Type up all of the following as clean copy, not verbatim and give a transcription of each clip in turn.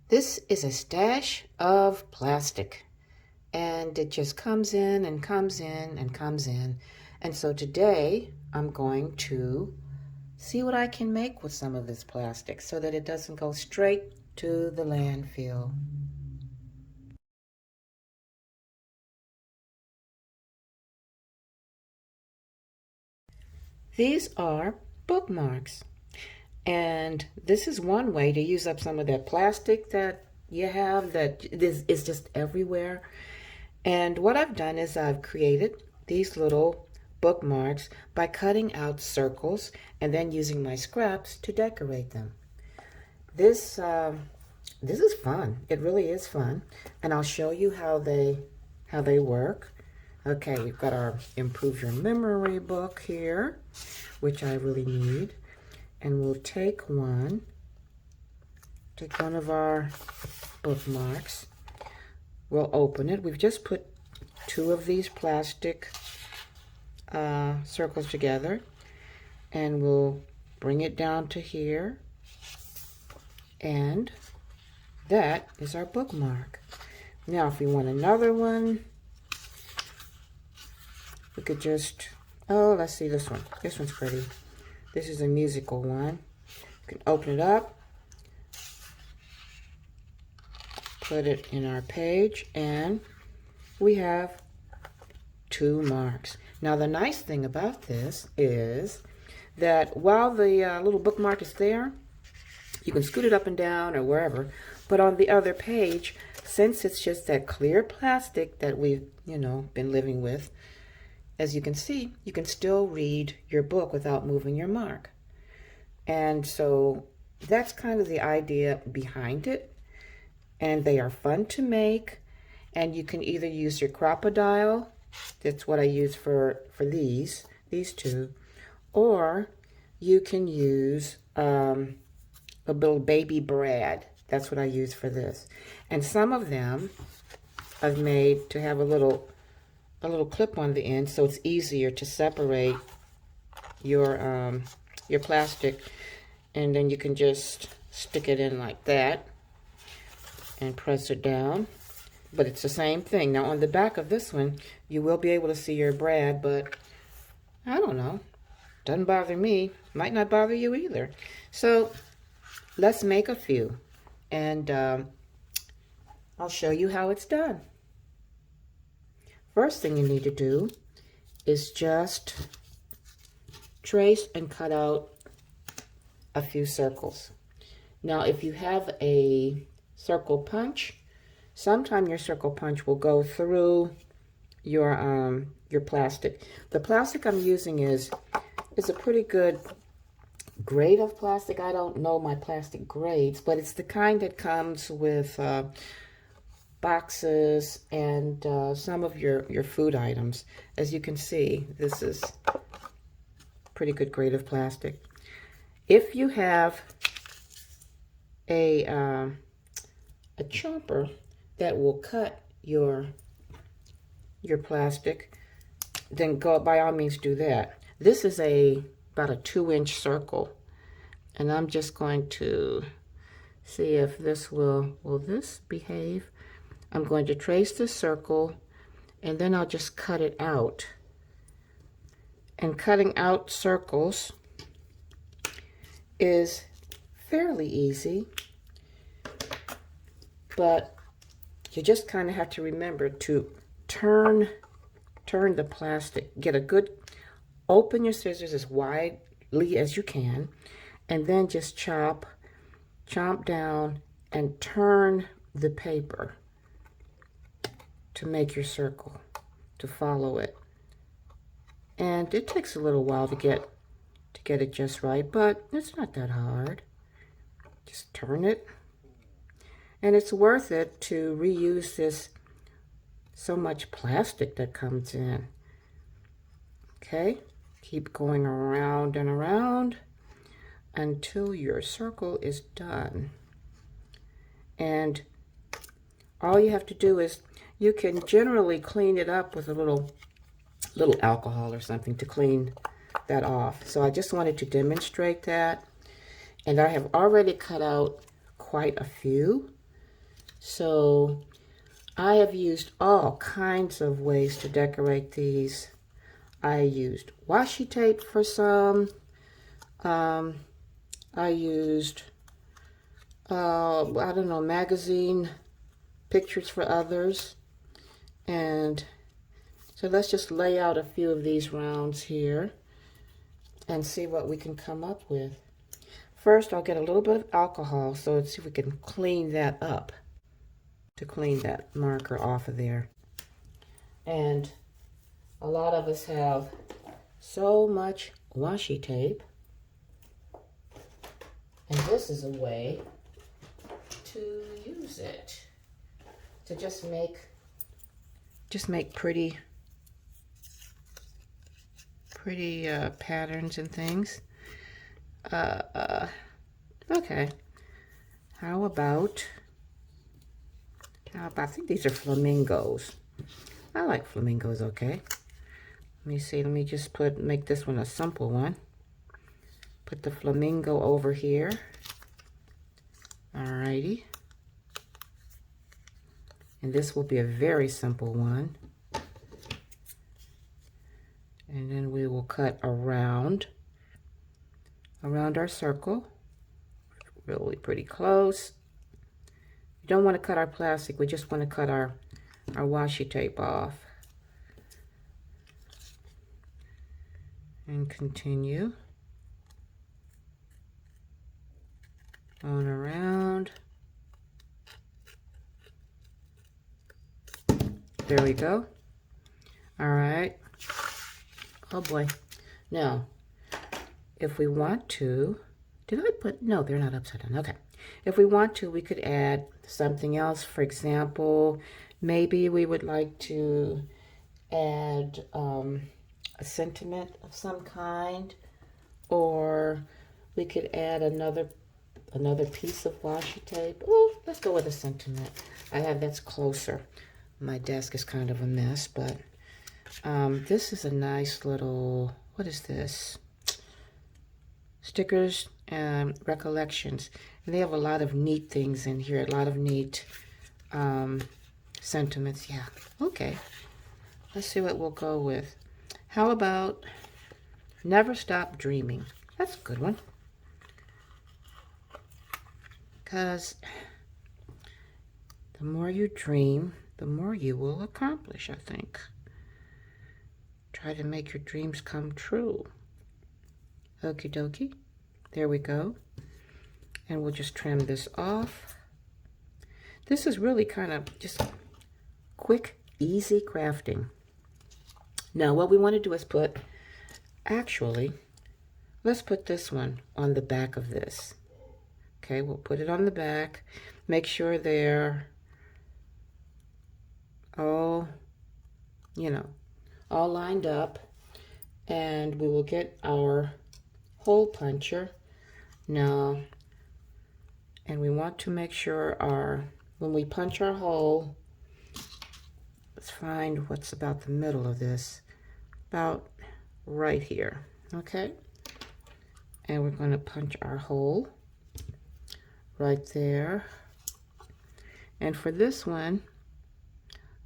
This is a stash of plastic, and it just comes in and comes in and comes in. And so today I'm going to see what I can make with some of this plastic so that it doesn't go straight to the landfill. These are bookmarks. And this is one way to use up some of that plastic that you have that is just everywhere. And what I've done is I've created these little bookmarks by cutting out circles and then using my scraps to decorate them. This is fun. It really is fun, and I'll show you how they work. Okay, we've got our Improve Your Memory book here, which I really need. And we'll take one of our bookmarks. We'll open it. We've just put two of these plastic circles together, and we'll bring it down to here, and that is our bookmark. Now if we want another one, we could just, let's see this one. This one's pretty. This is a musical one. You can open it up, put it in our page, and we have two marks. Now the nice thing about this is that while the little bookmark is there, you can scoot it up and down or wherever, but on the other page, since it's just that clear plastic that we've, been living with, as you can see, you can still read your book without moving your mark. And so that's kind of the idea behind it. And they are fun to make. And you can either use your crocodile, that's what I use for these two, or you can use a little baby Brad. That's what I use for this. And some of them I've made to have a little clip on the end, so it's easier to separate your plastic, and then you can just stick it in like that and press it down. But it's the same thing. Now on the back of this one, you will be able to see your Brad, but I don't know. Doesn't bother me. Might not bother you either. So let's make a few, and I'll show you how it's done. First thing you need to do is just trace and cut out a few circles. Now, if you have a circle punch, sometime your circle punch will go through your plastic. The plastic I'm using is a pretty good grade of plastic. I don't know my plastic grades, but it's the kind that comes with boxes and some of your food items. As you can see, this is pretty good grade of plastic. If you have a chopper that will cut your plastic, then go by all means do that. This is about a 2-inch circle, and I'm just going to see if this will this behave. I'm going to trace the circle, and then I'll just cut it out. And cutting out circles is fairly easy, but you just kind of have to remember to turn the plastic. Open your scissors as widely as you can, and then just chomp down and turn the paper to make your circle, to follow it. And it takes a little while to get it just right, but it's not that hard. Just turn it. And it's worth it to reuse this so much plastic that comes in. Okay, keep going around and around until your circle is done. And all you have to do is, you can generally clean it up with a little alcohol or something to clean that off. So I just wanted to demonstrate that. And I have already cut out quite a few. So I have used all kinds of ways to decorate these. I used washi tape for some. I used, I don't know, magazine pictures for others. And so let's just lay out a few of these rounds here and see what we can come up with. First, I'll get a little bit of alcohol, so let's see if we can clean that up, to clean that marker off of there. And a lot of us have so much washi tape, and this is a way to use it, to just make pretty patterns and things. Okay. How about, I think these are flamingos. I like flamingos, okay. Let me see, let me just make this one a simple one. Put the flamingo over here. Alrighty. And this will be a very simple one. And then we will cut around our circle, really pretty close. We don't want to cut our plastic, we just want to cut our washi tape off. And continue on around. There we go. All right. Oh boy. Now, if we want to, no, they're not upside down. Okay. If we want to, we could add something else. For example, maybe we would like to add a sentiment of some kind, or we could add another piece of washi tape. Oh, let's go with a sentiment. That's closer. My desk is kind of a mess, but this is a nice little, what is this? Stickers and recollections. And they have a lot of neat things in here, a lot of neat sentiments. Yeah, okay. Let's see what we'll go with. How about never stop dreaming? That's a good one. Because the more you dream, the more you will accomplish, I think. Try to make your dreams come true. Okie dokie. There we go. And we'll just trim this off. This is really kind of just quick, easy crafting. Now, what we want to do is let's put this one on the back of this. Okay, we'll put it on the back. Make sure they're all, all lined up. And we will get our hole puncher now. And we want to make sure when we punch our hole, let's find what's about the middle of this. About right here, okay? And we're going to punch our hole right there. And for this one,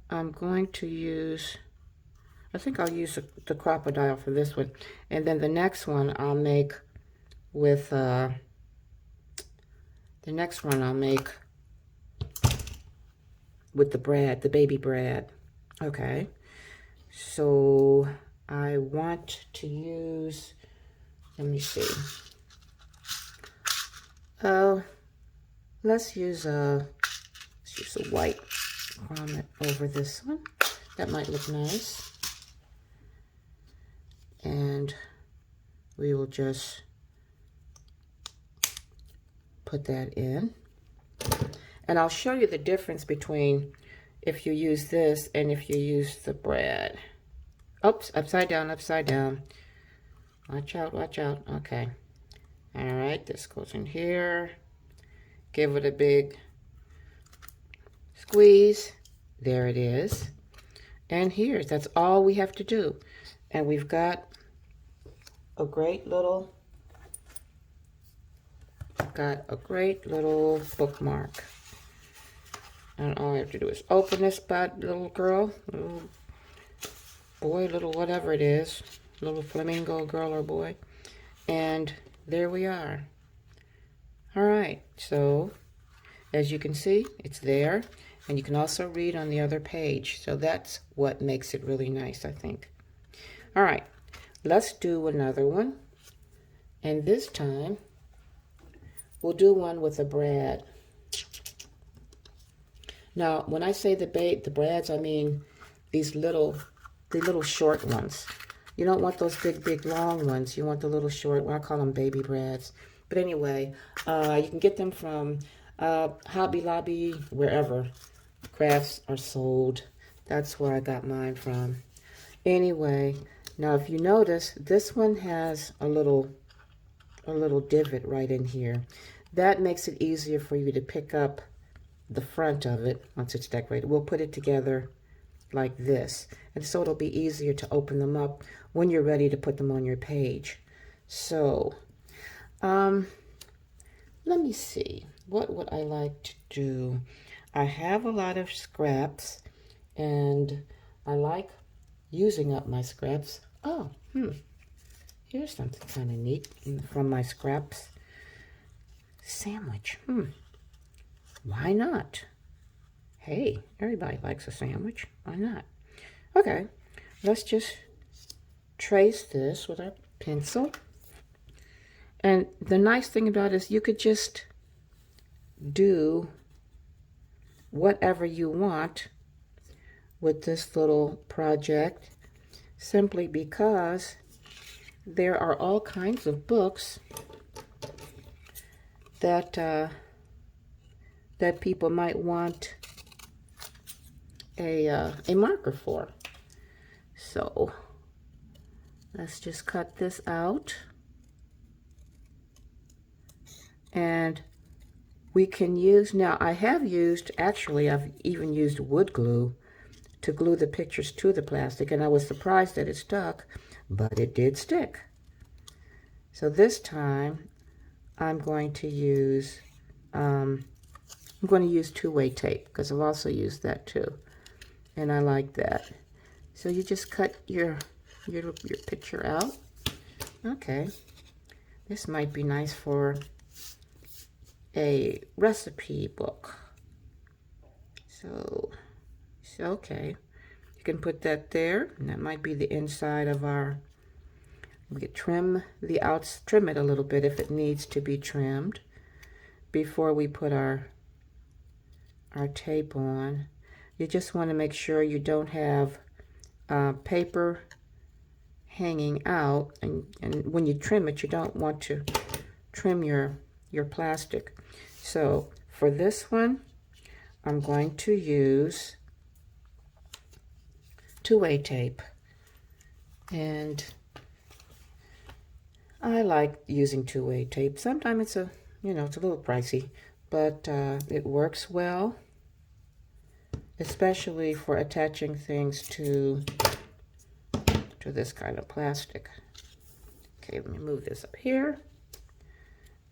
I'm going to use, I think I'll use the crocodile for this one. And then the next one I'll make with, the baby Brad. Okay. So I want to use, let me see. Let's use a white grommet over this one. That might look nice. And we will just put that in. And I'll show you the difference between if you use this and if you use the Brad. Oops, upside down, upside down. Watch out, watch out. Okay. All right, this goes in here. Give it a big squeeze. There it is. And here, that's all we have to do. And we've got a great little, bookmark. And all I have to do is open this bad little girl, little boy, little whatever it is, little flamingo girl or boy. And there we are. All right, so as you can see, it's there. And you can also read on the other page. So that's what makes it really nice, I think. All right, let's do another one. And this time, we'll do one with a brad. Now, when I say the brads, I mean the little short ones. You don't want those big, long ones. You want the little short, I call them baby brads. But anyway, you can get them from Hobby Lobby, wherever crafts are sold. That's where I got mine from. Anyway, now if you notice, this one has a little divot right in here. That makes it easier for you to pick up the front of it once it's decorated. We'll put it together like this, and so it'll be easier to open them up when you're ready to put them on your page. So let me see, what would I like to do? I have a lot of scraps, and I like using up my scraps. Oh, here's something kind of neat from my scraps. Sandwich. Why not? Hey, everybody likes a sandwich. Why not? Okay, let's just trace this with our pencil. And the nice thing about it is you could just do whatever you want with this little project, simply because there are all kinds of books that that people might want a marker for. So let's just cut this out, and we can use, now I have used, actually I've even used wood glue to glue the pictures to the plastic, and I was surprised that it stuck, but it did stick. So this time I'm going to use two-way tape, because I've also used that too, and I like that. So you just cut your picture out. Okay, this might be nice for a recipe book. So okay, you can put that there, and that might be the inside of our. We could trim it a little bit if it needs to be trimmed before we put our tape on. You just want to make sure you don't have paper hanging out, and when you trim it, you don't want to trim your plastic. So for this one, I'm going to use two-way tape, and I like using two-way tape. Sometimes it's it's a little pricey, but it works well, especially for attaching things to this kind of plastic. Okay, let me move this up here,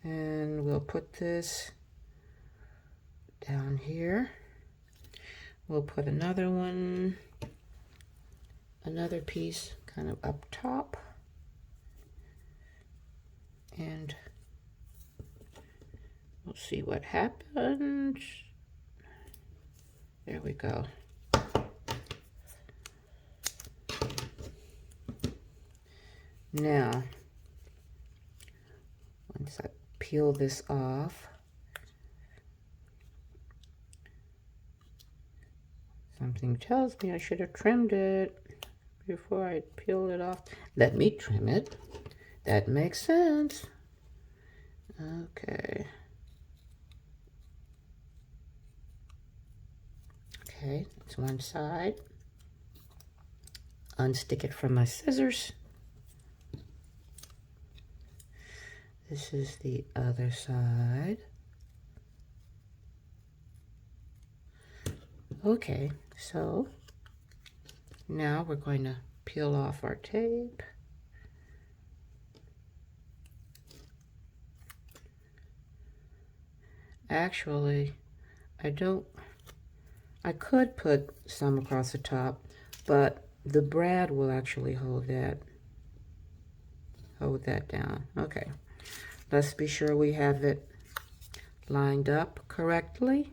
and we'll put this down here. We'll put another piece kind of up top, and we'll see what happens. There we go. Now, once I peel this off, something tells me I should have trimmed it before I peeled it off. Let me trim it. That makes sense. Okay. Okay, that's one side. Unstick it from my scissors. This is the other side. Okay, so now we're going to peel off our tape. Actually, I don't I could put some across the top, but the brad will actually hold that down. Okay, let's be sure we have it lined up correctly.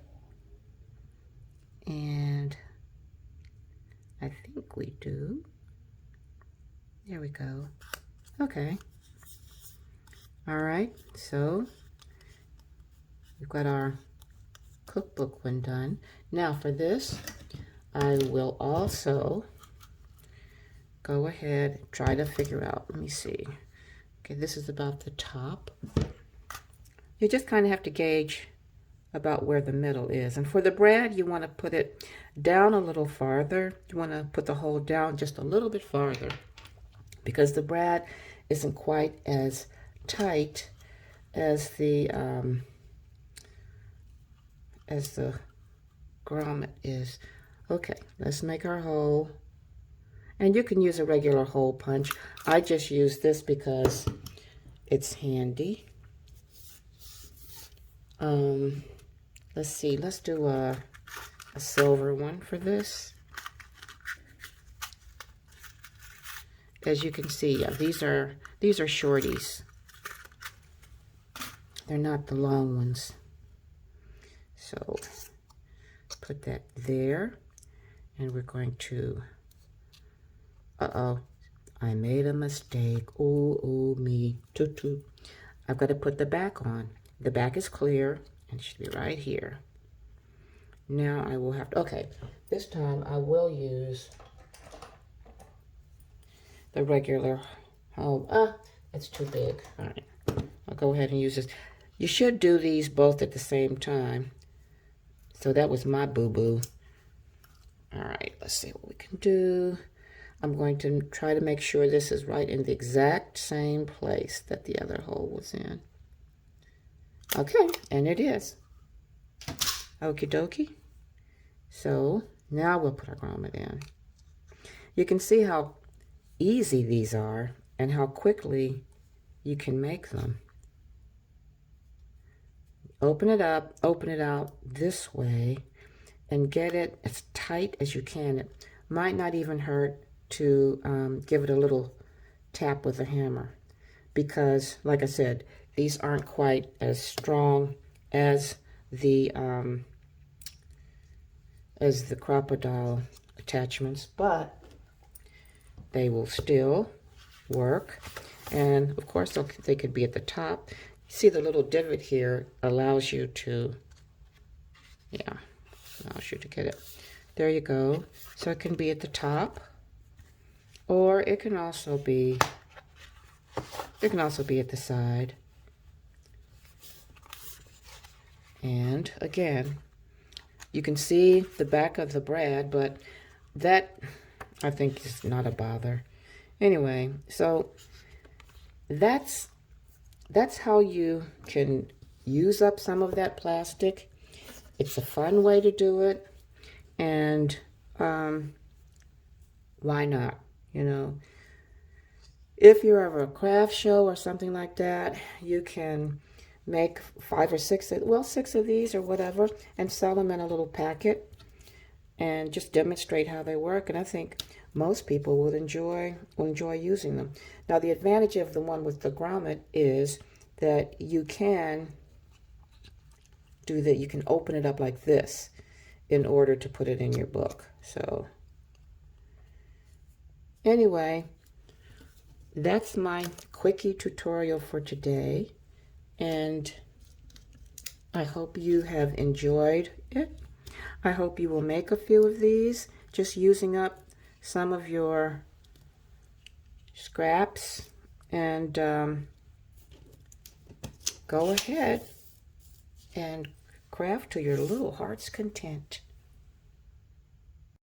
And I think we do. There we go. Okay. All right, so we've got our cookbook one done. Now for this, I will also go ahead and try to figure out, let me see. Okay, this is about the top. You just kind of have to gauge about where the middle is. And for the brad, you want to put it down a little farther. You want to put the hole down just a little bit farther because the brad isn't quite as tight as the grommet is. Okay, let's make our hole. And you can use a regular hole punch. I just use this because it's handy. Let's see, let's do a silver one for this. As you can see, these are shorties. They're not the long ones. So put that there, and we're going to, I made a mistake. Ooh, me, toot toot. I've got to put the back on. The back is clear, and it should be right here. Now I will have to, okay, this time I will use the regular hole. It's too big. All right, I'll go ahead and use this. You should do these both at the same time. So that was my boo-boo. All right, let's see what we can do. I'm going to try to make sure this is right in the exact same place that the other hole was in. Okay, and it is. Okie dokie. So now we'll put our grommet in. You can see how easy these are and how quickly you can make them. Open it up, open it out this way, and get it as tight as you can. It might not even hurt to give it a little tap with a hammer because, like I said, these aren't quite as strong as the crocodile attachments, but they will still work. And of course, they could be at the top. See the little divot here allows you to, allows you to get it. There you go. So it can be at the top, or it can also be at the side. And again, you can see the back of the brad, but that I think is not a bother. Anyway, so that's how you can use up some of that plastic. It's a fun way to do it, and why not? You know, if you're ever a craft show or something like that, you can make 5 or 6, well, 6 of these or whatever, and sell them in a little packet, and just demonstrate how they work. And I think most people will enjoy using them. Now, the advantage of the one with the grommet is that you can do that. You can open it up like this in order to put it in your book. So anyway, that's my quickie tutorial for today, and I hope you have enjoyed it. I hope you will make a few of these, just using up some of your scraps, and go ahead and craft to your little heart's content.